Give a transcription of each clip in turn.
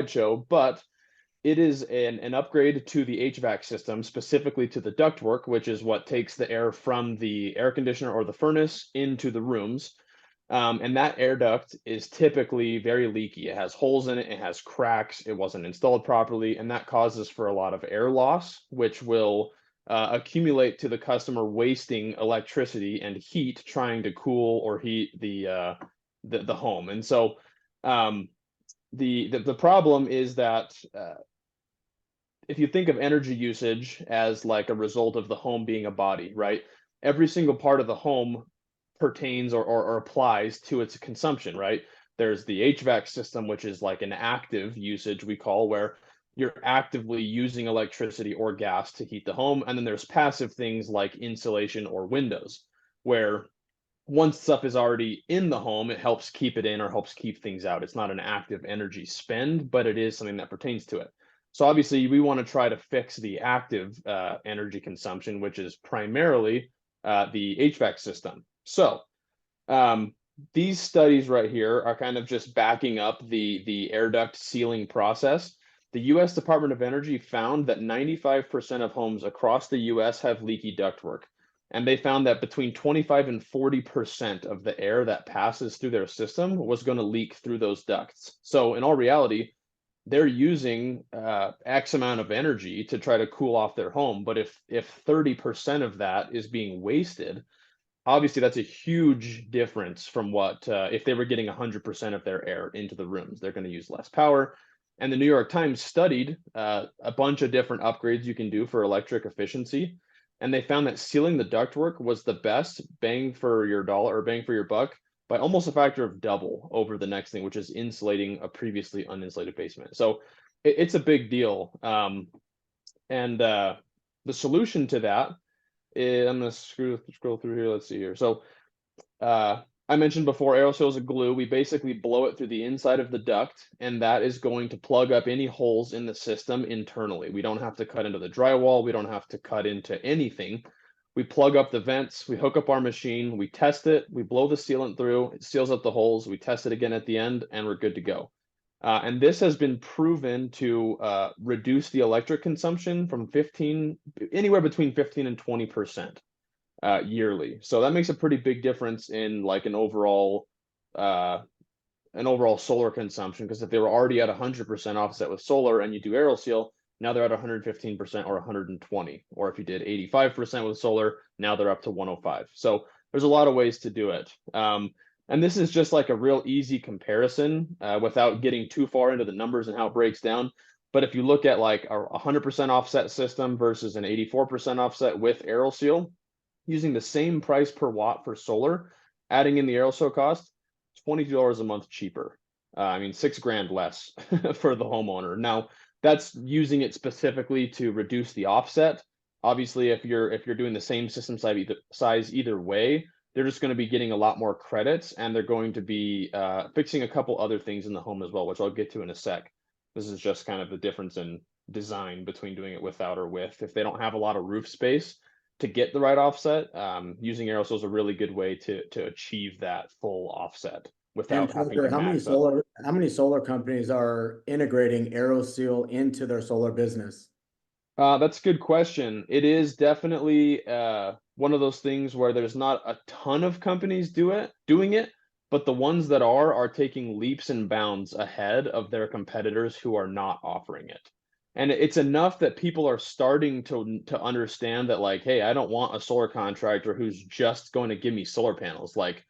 slideshow, but it is an upgrade to the HVAC system, specifically to the ductwork, which is what takes the air from the air conditioner or the furnace into the rooms. And that air duct is typically very leaky. It has holes in it, it has cracks, it wasn't installed properly, and that causes for a lot of air loss, which will accumulate to the customer, wasting electricity and heat trying to cool or heat the home. And so the problem is that if you think of energy usage as like a result of the home being a body, right? Every single part of the home pertains or applies to its consumption, right? There's the HVAC system, which is like an active usage we call, where you're actively using electricity or gas to heat the home. And then there's passive things like insulation or windows, where once stuff is already in the home, it helps keep it in or helps keep things out. It's not an active energy spend, but it is something that pertains to it. So obviously we want to try to fix the active energy consumption, which is primarily the HVAC system. So these studies right here are kind of just backing up the air duct sealing process. The US Department of Energy found that 95% of homes across the US have leaky ductwork. And they found that between 25 and 40% of the air that passes through their system was going to leak through those ducts. So in all reality, they're using X amount of energy to try to cool off their home. But if 30% of that is being wasted, obviously that's a huge difference from what if they were getting 100% of their air into the rooms. They're going to use less power. And the New York Times studied a bunch of different upgrades you can do for electric efficiency. And they found that sealing the ductwork was the best bang for your dollar or bang for your buck by almost a factor of double over the next thing, which is insulating a previously uninsulated basement. So it's a big deal. And the solution to that is, I'm going to scroll through here. Let's see here. So I mentioned before, aerosol is a glue. We basically blow it through the inside of the duct, and that is going to plug up any holes in the system internally. We don't have to cut into the drywall. We don't have to cut into anything. We plug up the vents, we hook up our machine, we test it, we blow the sealant through, it seals up the holes, we test it again at the end, and we're good to go. And this has been proven to reduce the electric consumption from anywhere between 15 and 20%. Yearly. So that makes a pretty big difference in like an overall solar consumption, because if they were already at 100% offset with solar and you do Aeroseal, now they're at 115% or 120. Or if you did 85% with solar, now they're up to 105. So there's a lot of ways to do it. And this is just like a real easy comparison without getting too far into the numbers and how it breaks down. But if you look at like a 100% offset system versus an 84% offset with Aeroseal, using the same price per watt for solar, adding in the aerosol cost, $22 a month cheaper. I mean, $6,000 less for the homeowner. Now, that's using it specifically to reduce the offset. Obviously, if you're doing the same system size either way, they're just going to be getting a lot more credits, and they're going to be fixing a couple other things in the home as well, which I'll get to in a sec. This is just kind of the difference in design between doing it without or with. If they don't have a lot of roof space to get the right offset, using aerosol is a really good way to achieve that full offset without having to max up. How many solar companies are integrating Aeroseal into their solar business? That's a good question. It is definitely one of those things where there's not a ton of companies doing it, but the ones that are taking leaps and bounds ahead of their competitors who are not offering it. And it's enough that people are starting to understand that, like, hey, I don't want a solar contractor who's just going to give me solar panels. Like,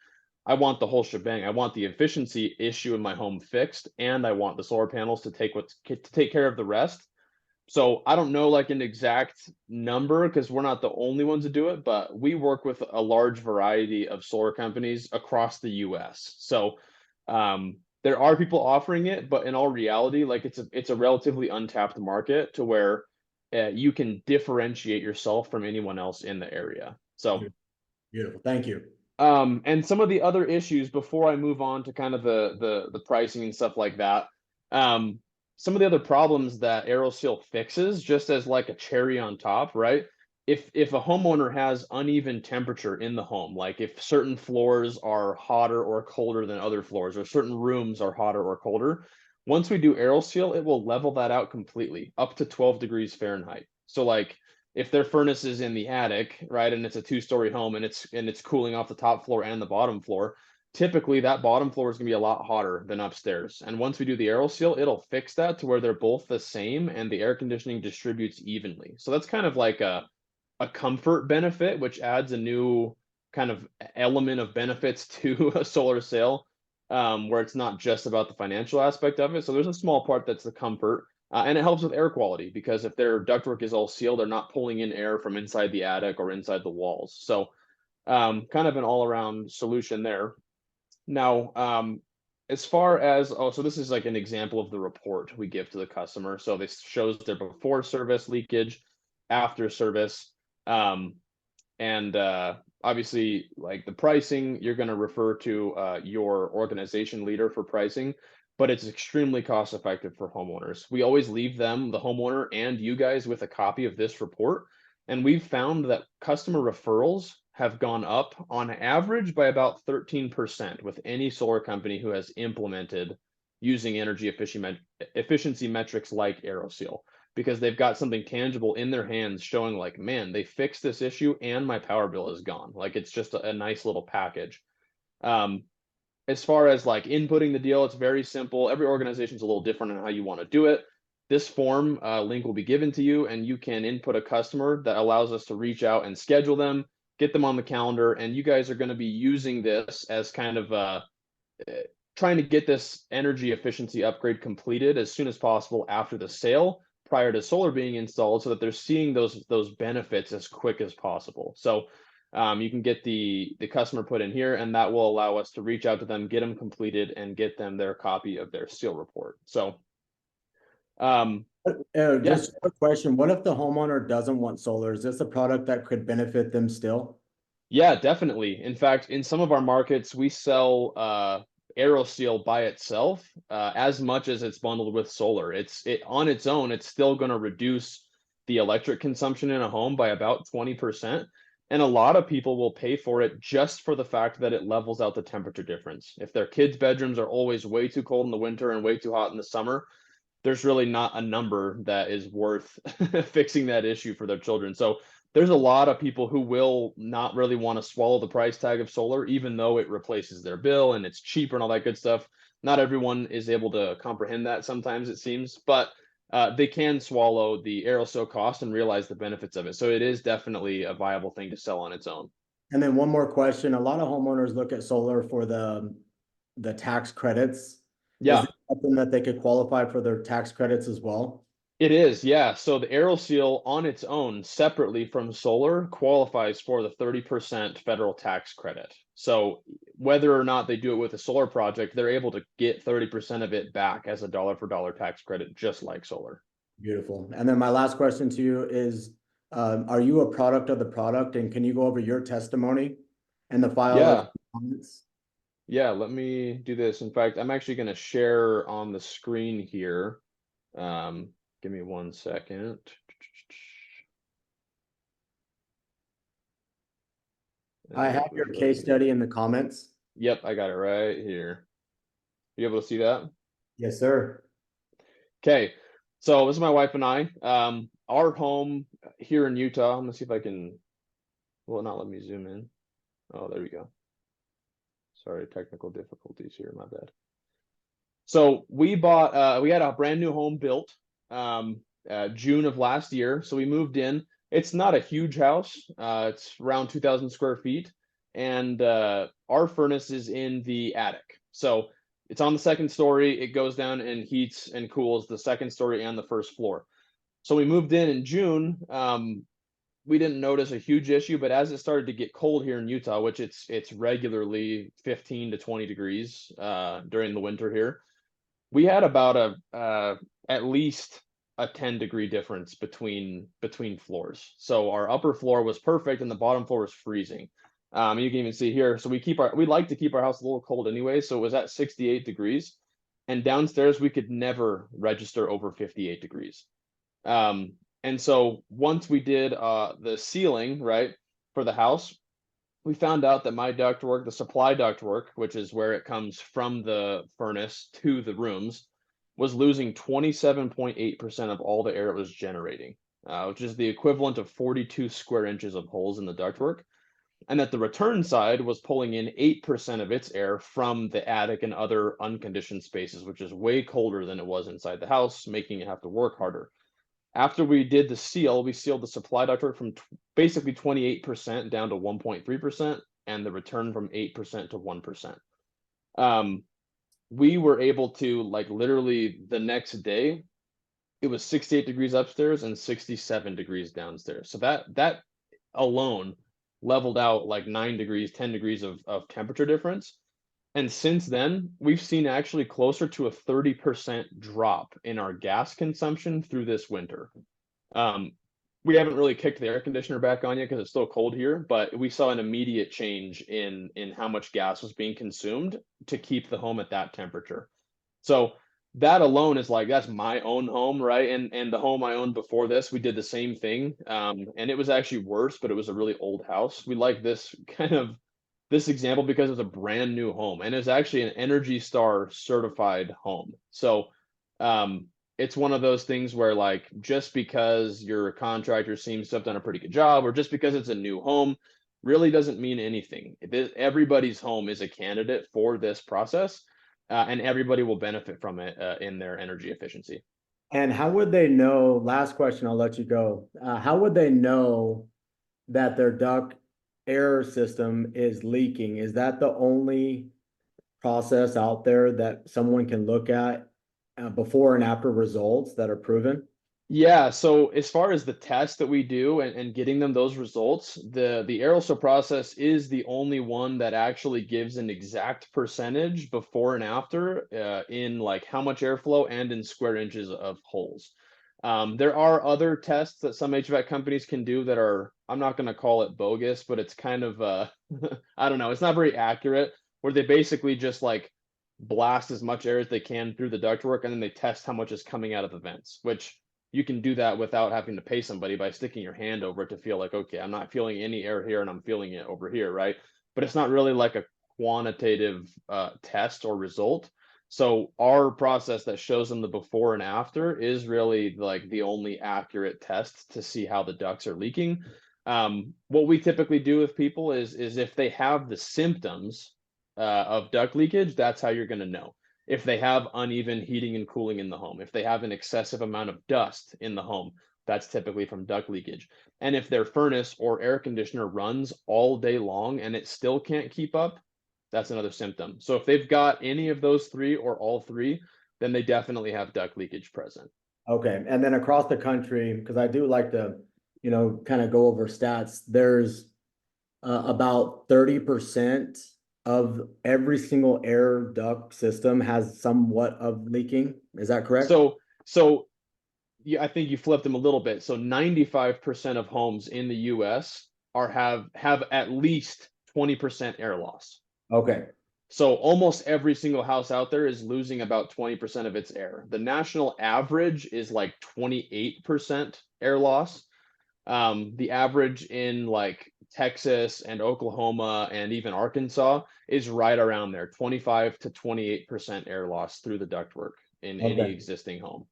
I want the whole shebang. I want the efficiency issue in my home fixed, and I want the solar panels to take care of the rest. So I don't know like an exact number, because we're not the only ones to do it, but we work with a large variety of solar companies across the US. So there are people offering it, but in all reality, like it's a relatively untapped market to where you can differentiate yourself from anyone else in the area. So beautiful. Thank you. And some of the other issues before I move on to kind of the pricing and stuff like that. Some of the other problems that Aeroseal fixes, just as like a cherry on top, right? If a homeowner has uneven temperature in the home, like if certain floors are hotter or colder than other floors, or certain rooms are hotter or colder, Once we do Aeroseal, it will level that out completely up to 12 degrees Fahrenheit. So like if their furnace is in the attic, right, and it's a two-story home and it's cooling off the top floor and the bottom floor, typically that bottom floor is going to be a lot hotter than upstairs. And once we do the Aeroseal, it'll fix that to where they're both the same and the air conditioning distributes evenly. So that's kind of like a comfort benefit, which adds a new kind of element of benefits to a solar sale, where it's not just about the financial aspect of it. So there's a small part that's the comfort, and it helps with air quality because if their ductwork is all sealed, they're not pulling in air from inside the attic or inside the walls. So kind of an all-around solution there. Now, as far as, oh, so this is like an example of the report we give to the customer. So this shows their before service leakage, after service, um, and obviously, like the pricing, you're going to refer to your organization leader for pricing, but it's extremely cost effective for homeowners. We always leave them, the homeowner, and you guys with a copy of this report. And we've found that customer referrals have gone up on average by about 13% with any solar company who has implemented using efficiency metrics like Aeroseal because they've got something tangible in their hands showing like, man, they fixed this issue and my power bill is gone. Like it's just a nice little package. Um, as far as like inputting the deal, it's very simple. Every organization's a little different on how you want to do it. This form link will be given to you and you can input a customer that allows us to reach out and schedule them, get them on the calendar. And you guys are going to be using this as kind of trying to get this energy efficiency upgrade completed as soon as possible after the sale prior to solar being installed so that they're seeing those benefits as quick as possible. So you can get the customer put in here and that will allow us to reach out to them, get them completed and get them their copy of their seal report. So yeah, Just a question. What if the homeowner doesn't want solar? Is this a product that could benefit them still? yeah, definitely. In fact, in some of our markets, we sell Aeroseal by itself as much as it's bundled with solar. It on its own, it's still going to reduce the electric consumption in a home by about 20%. And a lot of people will pay for it just for the fact that it levels out the temperature difference. If their kids' bedrooms are always way too cold in the winter and way too hot in the summer, there's really not a number that is worth fixing that issue for their children. So there's a lot of people who will not really want to swallow the price tag of solar, even though it replaces their bill and it's cheaper and all that good stuff. Not everyone is able to comprehend that sometimes, it seems, but they can swallow the aerosol cost and realize the benefits of it. So it is definitely a viable thing to sell on its own. And then one more question. A lot of homeowners look at solar for the tax credits. Is Yeah. it something that they could qualify for their tax credits as well? It is, yeah. So the Aeroseal on its own, separately from solar, qualifies for the 30% federal tax credit. So whether or not they do it with a solar project, they're able to get 30% of it back as a dollar for dollar tax credit, just like solar. Beautiful. And then my last question to you is, are you a product of the product? And can you go over your testimony and the file of Yeah, comments? yeah, let me do this. In fact, I'm actually going to share on the screen here. Give me 1 second. I have your case study in the comments. Yep, I got it right here. You able to see that? Yes, sir. Okay, so this is my wife and I. Our home here in Utah. I'm gonna see if I can. Will it not let me zoom in? Oh, there we go. Sorry, technical difficulties here. My bad. So we bought. We had a brand new home built. June of last year. So we moved in. It's not a huge house. It's around 2,000 square feet, and our furnace is in the attic. So it's on the second story. It goes down and heats and cools the second story and the first floor. So we moved in June. We didn't notice a huge issue, but as it started to get cold here in Utah, which it's regularly 15 to 20 degrees during the winter here, we had about a at least a 10-degree difference between floors. So our upper floor was perfect and the bottom floor was freezing. You can even see here. So we like to keep our house a little cold anyway. So it was at 68 degrees, and downstairs we could never register over 58 degrees. And so once we did the ceiling, right, for the house, we found out that my ductwork, the supply ductwork, which is where it comes from the furnace to the rooms, was losing 27.8% of all the air it was generating, which is the equivalent of 42 square inches of holes in the ductwork, and that the return side was pulling in 8% of its air from the attic and other unconditioned spaces, which is way colder than it was inside the house, making it have to work harder. After we did the seal, we sealed the supply ductwork from basically 28% down to 1.3%, and the return from 8% to 1%. Um, we were able to, like, literally the next day, it was 68 degrees upstairs and 67 degrees downstairs. So that alone leveled out like 9 degrees, 10 degrees of temperature difference. And since then, we've seen actually closer to a 30% drop in our gas consumption through this winter. Um, we haven't really kicked the air conditioner back on yet because it's still cold here, but we saw an immediate change in how much gas was being consumed to keep the home at that temperature. So that alone is like, that's my own home, right? And the home I owned before this, we did the same thing. And it was actually worse, but it was a really old house. We like this kind of this example because it's a brand new home and it's actually an Energy Star certified home. So um it's one of those things where, like, just because your contractor seems to have done a pretty good job or just because it's a new home really doesn't mean anything. Everybody's home is a candidate for this process, and everybody will benefit from it in their energy efficiency. And how would they know, last question, I'll let you go. How would they know that their duct air system is leaking? Is that the only process out there that someone can look at before and after results that are proven? Yeah, so as far as the test that we do and getting them those results, the aerosol process is the only one that actually gives an exact percentage before and after, in like how much airflow and in square inches of holes. There are other tests that some HVAC companies can do that are, I'm not going to call it bogus, but it's kind of I don't know, it's not very accurate, where they basically just like blast as much air as they can through the ductwork and then they test how much is coming out of the vents, which you can do that without having to pay somebody by sticking your hand over it to feel like, okay, I'm not feeling any air here and I'm feeling it over here, right? But it's not really like a quantitative test or result. So our process that shows them the before and after is really like the only accurate test to see how the ducts are leaking. What we typically do with people is if they have the symptoms of duct leakage, that's how you're going to know. If they have uneven heating and cooling in the home, if they have an excessive amount of dust in the home, that's typically from duct leakage. And if their furnace or air conditioner runs all day long and it still can't keep up, that's another symptom. So if they've got any of those three or all three, then they definitely have duct leakage present. Okay, and then across the country, because I do like to, kind of go over stats, there's about 30% of every single air duct system has somewhat of leaking. Is that correct? So yeah, I think you flipped them a little bit. So 95% of homes in the US are have at least 20% air loss. Okay, So almost every single house out there is losing about 20% of its air. The national average is like 28% air loss. The average in like Texas and Oklahoma and even Arkansas is right around there, 25 to 28% air loss through the ductwork in any okay. existing home.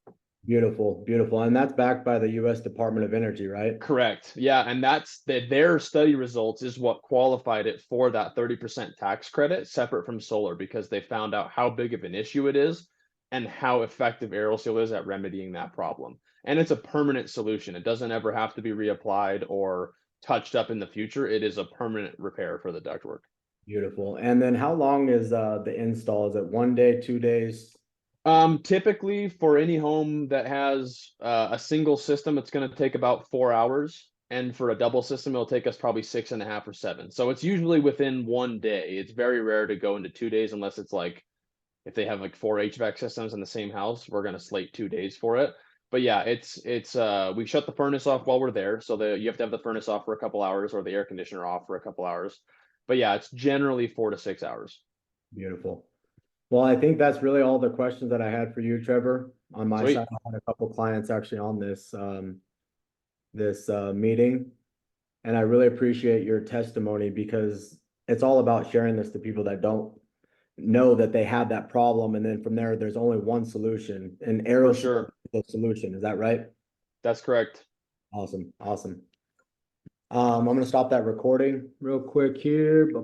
Beautiful, beautiful. And that's backed by the US Department of Energy, right? Correct. Yeah, and that's their study results is what qualified it for that 30% tax credit separate from solar because they found out how big of an issue it is and how effective Aeroseal is at remedying that problem. And it's a permanent solution. It doesn't ever have to be reapplied or touched up in the future. It is a permanent repair for the ductwork. Beautiful. And then how long is the install? Is it 1 day, 2 days? Typically for any home that has a single system, it's going to take about 4 hours. And for a double system, it'll take us probably 6.5 or 7. So it's usually within 1 day. It's very rare to go into 2 days unless it's like if they have like 4 HVAC systems in the same house, we're going to slate 2 days for it. But yeah, it's we shut the furnace off while we're there. So you have to have the furnace off for a couple hours or the air conditioner off for a couple hours. But yeah, it's generally 4 to 6 hours. Beautiful. Well, I think that's really all the questions that I had for you, Trevor. On my Sweet. side, I had a couple clients actually on this meeting, and I really appreciate your testimony because it's all about sharing this to people that don't know that they have that problem, and then from there, there's only one solution, and For Aeroseal sure. is the solution. Is that right? That's correct. Awesome, awesome. I'm gonna stop that recording real quick here.